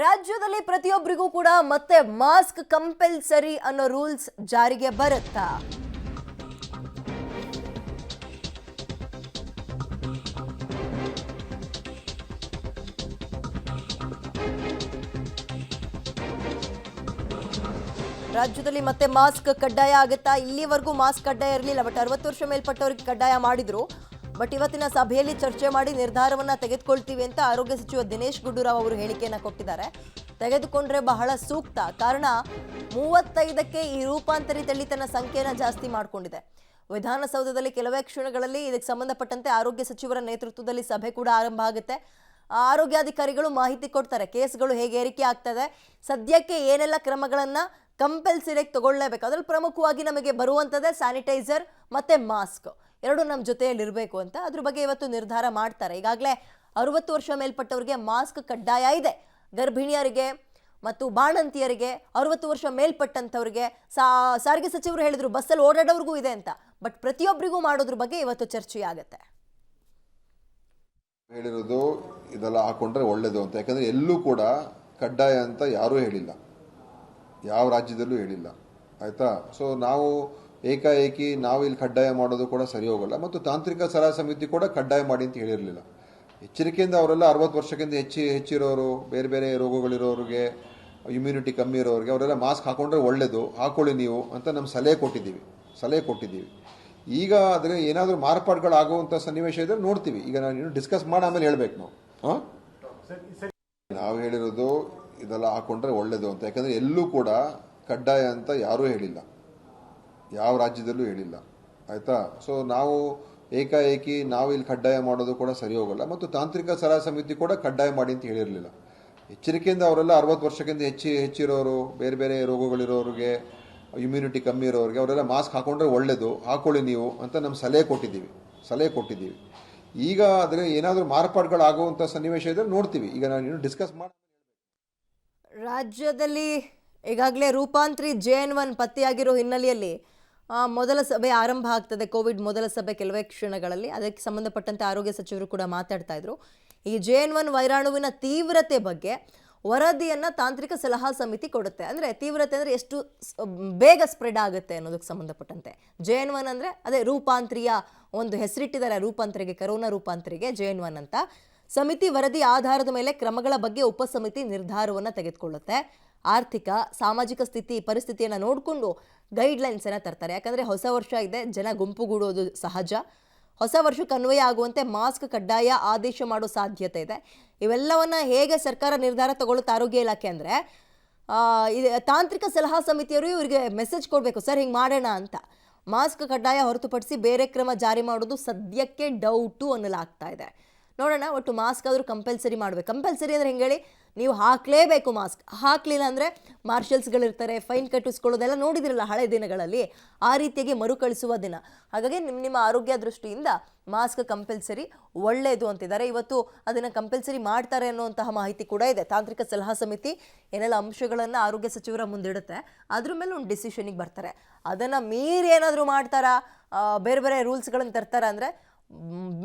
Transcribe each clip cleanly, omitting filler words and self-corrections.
ರಾಜ್ಯದಲ್ಲಿ ಪ್ರತಿಯೊಬ್ಬರಿಗೂ ಕೂಡ ಮತ್ತೆ ಮಾಸ್ಕ್ ಕಂಪಲ್ಸರಿ ಅನ್ನೋ ರೂಲ್ಸ್ ಜಾರಿಗೆ ಬರುತ್ತಾ? ರಾಜ್ಯದಲ್ಲಿ ಮತ್ತೆ ಮಾಸ್ಕ್ ಕಡ್ಡಾಯ ಆಗುತ್ತಾ? ಇಲ್ಲಿವರೆಗೂ ಮಾಸ್ಕ್ ಕಡ್ಡಾಯ ಇರಲಿಲ್ಲ, ಬಟ್ 60 ವರ್ಷ ಮೇಲ್ಪಟ್ಟವರಿಗೆ ಕಡ್ಡಾಯ ಮಾಡಿದ್ರು. ಬಟ್ ಇವತ್ತಿನ ಸಭೆಯಲ್ಲಿ ಚರ್ಚೆ ಮಾಡಿ ನಿರ್ಧಾರವನ್ನ ತೆಗೆದುಕೊಳ್ತೀವಿ ಅಂತ ಆರೋಗ್ಯ ಸಚಿವ ದಿನೇಶ್ ಗುಂಡೂರಾವ್ ಅವರು ಹೇಳಿಕೆಯನ್ನ ಕೊಟ್ಟಿದ್ದಾರೆ. ತೆಗೆದುಕೊಂಡ್ರೆ ಬಹಳ ಸೂಕ್ತ, ಕಾರಣ 35ಕ್ಕೆ ಈ ರೂಪಾಂತರಿ ತಳಿತನ ಸಂಖ್ಯೆನ ಜಾಸ್ತಿ ಮಾಡಿಕೊಂಡಿದೆ. ವಿಧಾನಸೌಧದಲ್ಲಿ ಕೆಲವೇ ಕ್ಷಣಗಳಲ್ಲಿ ಇದಕ್ಕೆ ಸಂಬಂಧಪಟ್ಟಂತೆ ಆರೋಗ್ಯ ಸಚಿವರ ನೇತೃತ್ವದಲ್ಲಿ ಸಭೆ ಕೂಡ ಆರಂಭ ಆಗುತ್ತೆ. ಆರೋಗ್ಯಾಧಿಕಾರಿಗಳು ಮಾಹಿತಿ ಕೊಡ್ತಾರೆ, ಕೇಸ್ಗಳು ಹೇಗೆ ಏರಿಕೆ ಆಗ್ತದೆ, ಸದ್ಯಕ್ಕೆ ಏನೆಲ್ಲ ಕ್ರಮಗಳನ್ನ ಕಂಪಲ್ಸರಿಯಾಗಿ ತಗೊಳ್ಳೇಬೇಕು. ಅದ್ರಲ್ಲಿ ಪ್ರಮುಖವಾಗಿ ನಮಗೆ ಬರುವಂಥದ್ದೇ ಸ್ಯಾನಿಟೈಸರ್ ಮತ್ತೆ ಮಾಸ್ಕ್, ಎರಡು ನಮ್ಮ ಜೊತೆಯಲ್ಲಿ ಇರಬೇಕು ಅಂತ. ಅದ್ರ ಬಗ್ಗೆ ಇವತ್ತು ನಿರ್ಧಾರ ಮಾಡ್ತಾರೆ. ಈಗಾಗಲೇ 60 ವರ್ಷ ಮೇಲ್ಪಟ್ಟವರಿಗೆ ಮಾಸ್ಕ್ ಕಡ್ಡಾಯ ಇದೆ. ಗರ್ಭಿಣಿಯರಿಗೆ ಮತ್ತು ಬಾಣಂತಿಯರಿಗೆ, 60 ವರ್ಷ ಮೇಲ್ಪಟ್ಟಂಥವ್ರಿಗೆ, ಸಾರಿಗೆ ಸಚಿವರು ಹೇಳಿದ್ರು ಬಸ್ಸಲ್ಲಿ ಓಡಾಡೋರ್ಗೂ ಇದೆ ಅಂತ. ಬಟ್ ಪ್ರತಿಯೊಬ್ಬರಿಗೂ ಮಾಡೋದ್ರ ಬಗ್ಗೆ ಇವತ್ತು ಚರ್ಚೆ ಆಗುತ್ತೆ. ಹೇಳಿರೋದು ಇದೆಲ್ಲ ಹಾಕೊಂಡ್ರೆ ಒಳ್ಳೇದು ಅಂತ, ಯಾಕಂದ್ರೆ ಎಲ್ಲೂ ಕೂಡ ಕಡ್ಡಾಯ ಅಂತ ಯಾರೂ ಹೇಳಿಲ್ಲ, ಯಾವ ರಾಜ್ಯದಲ್ಲೂ ಹೇಳಿಲ್ಲ, ಆಯ್ತಾ. ಸೊ ನಾವು ಏಕಾಏಕಿ ನಾವು ಇಲ್ಲಿ ಕಡ್ಡಾಯ ಮಾಡೋದು ಕೂಡ ಸರಿ ಹೋಗಲ್ಲ. ಮತ್ತು ತಾಂತ್ರಿಕ ಸಲಹಾ ಸಮಿತಿ ಕೂಡ ಕಡ್ಡಾಯ ಮಾಡಿ ಅಂತ ಹೇಳಿರಲಿಲ್ಲ. ಎಚ್ಚರಿಕೆಯಿಂದ ಅವರೆಲ್ಲ 60 ವರ್ಷಕ್ಕಿಂತ ಹೆಚ್ಚಿರೋರು, ಬೇರೆ ಬೇರೆ ರೋಗಗಳಿರೋರಿಗೆ, ಇಮ್ಯುನಿಟಿ ಕಮ್ಮಿ ಇರೋರಿಗೆ ಅವರೆಲ್ಲ ಮಾಸ್ಕ್ ಹಾಕೊಂಡ್ರೆ ಒಳ್ಳೇದು, ಹಾಕೊಳ್ಳಿ ನೀವು ಅಂತ ನಮ್ಮ ಸಲಹೆ ಕೊಟ್ಟಿದ್ದೀವಿ. ಈಗ ಆದರೆ ಏನಾದರೂ ಮಾರ್ಪಾಡುಗಳಾಗುವಂಥ ಸನ್ನಿವೇಶ ಇದ್ರೆ ನೋಡ್ತೀವಿ. ಈಗ ನಾನು ಡಿಸ್ಕಸ್ ಮಾಡಿ ಆಮೇಲೆ ಹೇಳ್ಬೇಕು ನಾವು ಹೇಳಿರೋದು ಇದೆಲ್ಲ ಹಾಕೊಂಡ್ರೆ ಒಳ್ಳೇದು ಅಂತ, ಯಾಕಂದ್ರೆ ಎಲ್ಲೂ ಕೂಡ ಕಡ್ಡಾಯ ಅಂತ ಯಾರೂ ಹೇಳಿಲ್ಲ, ಯಾವ ರಾಜ್ಯದಲ್ಲೂ ಹೇಳಿಲ್ಲ, ಆಯ್ತಾ. ಸೊ ನಾವು ಏಕಾಏಕಿ ನಾವು ಇಲ್ಲಿ ಕಡ್ಡಾಯ ಮಾಡೋದು ಕೂಡ ಸರಿ ಹೋಗಲ್ಲ. ಮತ್ತು ತಾಂತ್ರಿಕ ಸಲಹಾ ಸಮಿತಿ ಕೂಡ ಕಡ್ಡಾಯ ಮಾಡಿ ಅಂತ ಹೇಳಿರಲಿಲ್ಲ. ಎಚ್ಚರಿಕೆಯಿಂದ ಅವರೆಲ್ಲ 60 ವರ್ಷಕ್ಕಿಂತ ಹೆಚ್ಚಿರೋರು, ಬೇರೆ ಬೇರೆ ರೋಗಗಳಿರೋರಿಗೆ, ಇಮ್ಯುನಿಟಿ ಕಮ್ಮಿ ಇರೋರಿಗೆ ಅವರೆಲ್ಲ ಮಾಸ್ಕ್ ಹಾಕೊಂಡ್ರೆ ಒಳ್ಳೇದು, ಹಾಕೊಳ್ಳಿ ನೀವು ಅಂತ ನಮ್ಮ ಸಲಹೆ ಕೊಟ್ಟಿದ್ದೀವಿ. ಈಗ ಆದರೆ ಏನಾದರೂ ಮಾರ್ಪಾಡುಗಳಾಗುವಂಥ ಸನ್ನಿವೇಶ ಇದ್ರೆ ನೋಡ್ತೀವಿ. ಈಗ ನಾನು ಡಿಸ್ಕಸ್ ಮಾಡಿ ರಾಜ್ಯದಲ್ಲಿ ಈಗಾಗಲೇ ರೂಪಾಂತರಿ JN1 ಪತ್ತೆಯಾಗಿರೋ ಹಿನ್ನೆಲೆಯಲ್ಲಿ ಮೊದಲ ಸಭೆ ಆರಂಭ ಆಗ್ತದೆ. ಕೋವಿಡ್ ಮೊದಲ ಸಭೆ ಕೆಲವೇ ಕ್ಷಣಗಳಲ್ಲಿ. ಅದಕ್ಕೆ ಸಂಬಂಧಪಟ್ಟಂತೆ ಆರೋಗ್ಯ ಸಚಿವರು ಕೂಡ ಮಾತಾಡ್ತಾ ಇದ್ರು. ಈ JN1 ವೈರಾಣುವಿನ ತೀವ್ರತೆ ಬಗ್ಗೆ ವರದಿಯನ್ನು ತಾಂತ್ರಿಕ ಸಲಹಾ ಸಮಿತಿ ಕೊಡುತ್ತೆ. ಅಂದರೆ ತೀವ್ರತೆ ಅಂದರೆ ಎಷ್ಟು ಬೇಗ ಸ್ಪ್ರೆಡ್ ಆಗುತ್ತೆ ಅನ್ನೋದಕ್ಕೆ ಸಂಬಂಧಪಟ್ಟಂತೆ. JN1 ಅಂದರೆ ಅದೇ ರೂಪಾಂತರಿಯ ಒಂದು ಹೆಸರಿಟ್ಟಿದ್ದಾರೆ, ರೂಪಾಂತರಿಗೆ, ಕರೋನಾ ರೂಪಾಂತರಿಗೆ JN1 ಅಂತ. ಸಮಿತಿ ವರದಿ ಆಧಾರದ ಮೇಲೆ ಕ್ರಮಗಳ ಬಗ್ಗೆ ಉಪಸಮಿತಿ ನಿರ್ಧಾರವನ್ನು ತೆಗೆದುಕೊಳ್ಳುತ್ತೆ. ಆರ್ಥಿಕ ಸಾಮಾಜಿಕ ಪರಿಸ್ಥಿತಿಯನ್ನು ನೋಡಿಕೊಂಡು ಗೈಡ್ಲೈನ್ಸನ್ನು ತರ್ತಾರೆ. ಯಾಕಂದರೆ ಹೊಸ ವರ್ಷ ಇದೆ, ಜನ ಗುಂಪುಗೂಡೋದು ಸಹಜ. ಹೊಸ ವರ್ಷಕ್ಕೆ ಅನ್ವಯ ಆಗುವಂತೆ ಮಾಸ್ಕ್ ಕಡ್ಡಾಯ ಆದೇಶ ಮಾಡೋ ಸಾಧ್ಯತೆ ಇದೆ. ಇವೆಲ್ಲವನ್ನ ಹೇಗೆ ಸರ್ಕಾರ ನಿರ್ಧಾರ ತಗೊಳ್ಳುತ್ತೆ ಆರೋಗ್ಯ ಇಲಾಖೆ ಅಂದರೆ, ತಾಂತ್ರಿಕ ಸಲಹಾ ಸಮಿತಿಯವರು ಇವರಿಗೆ ಮೆಸೇಜ್ ಕೊಡಬೇಕು, ಸರ್ ಹಿಂಗೆ ಮಾಡೋಣ ಅಂತ. ಮಾಸ್ಕ್ ಕಡ್ಡಾಯ ಹೊರತುಪಡಿಸಿ ಬೇರೆ ಕ್ರಮ ಜಾರಿ ಮಾಡೋದು ಸದ್ಯಕ್ಕೆ ಡೌಟು ಅನ್ನಲಾಗ್ತಾ ಇದೆ. ನೋಡೋಣ, ಒಟ್ಟು ಮಾಸ್ಕ್ ಆದರೂ ಕಂಪಲ್ಸರಿ ಮಾಡಬೇಕು. ಕಂಪಲ್ಸರಿ ಅಂದರೆ ಹೆಂಗೆ ಹೇಳಿ, ನೀವು ಹಾಕಲೇಬೇಕು ಮಾಸ್ಕ್. ಹಾಕಲಿಲ್ಲ ಅಂದರೆ ಮಾರ್ಷಲ್ಸ್ಗಳಿರ್ತಾರೆ, ಫೈನ್ ಕಟ್ಟಿಸ್ಕೊಳ್ಳೋದೆಲ್ಲ ನೋಡಿದಿರಲ್ಲ ಹಳೆ ದಿನಗಳಲ್ಲಿ. ಆ ರೀತಿಯಾಗಿ ಮರುಕಳಿಸುವ ದಿನ. ಹಾಗಾಗಿ ನಿಮ್ಮ ಆರೋಗ್ಯ ದೃಷ್ಟಿಯಿಂದ ಮಾಸ್ಕ್ ಕಂಪಲ್ಸರಿ ಒಳ್ಳೆಯದು ಅಂತಿದ್ದಾರೆ. ಇವತ್ತು ಅದನ್ನು ಕಂಪಲ್ಸರಿ ಮಾಡ್ತಾರೆ ಅನ್ನುವಂತಹ ಮಾಹಿತಿ ಕೂಡ ಇದೆ. ತಾಂತ್ರಿಕ ಸಲಹಾ ಸಮಿತಿ ಏನೆಲ್ಲ ಅಂಶಗಳನ್ನು ಆರೋಗ್ಯ ಸಚಿವರ ಮುಂದಿಡುತ್ತೆ, ಅದ್ರ ಮೇಲೆ ಒಂದು ಡಿಸಿಷನಿಗೆ ಬರ್ತಾರೆ. ಅದನ್ನು ಮೀರಿ ಏನಾದರೂ ಮಾಡ್ತಾರಾ, ಬೇರೆ ಬೇರೆ ರೂಲ್ಸ್ಗಳನ್ನು ತರ್ತಾರಾ ಅಂದರೆ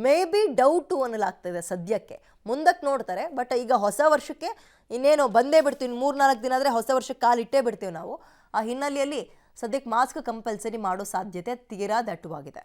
ಮೇ ಬಿ ಡೌಟು ಅನ್ನಲಾಗ್ತದೆ ಸದ್ಯಕ್ಕೆ. ಮುಂದಕ್ಕೆ ನೋಡ್ತಾರೆ. ಬಟ್ ಈಗ ಹೊಸ ವರ್ಷಕ್ಕೆ ಇನ್ನೇನೋ ಬಂದೇ ಬಿಡ್ತೀವಿ, 3-4 ದಿನ ಆದರೆ ಹೊಸ ವರ್ಷಕ್ಕೆ ಕಾಲಿಟ್ಟೇ ಬಿಡ್ತೀವಿ ನಾವು. ಆ ಹಿನ್ನೆಲೆಯಲ್ಲಿ ಸದ್ಯಕ್ಕೆ ಮಾಸ್ಕ್ ಕಂಪಲ್ಸರಿ ಮಾಡೋ ಸಾಧ್ಯತೆ ತೀರಾ ದಟ್ಟವಾಗಿದೆ.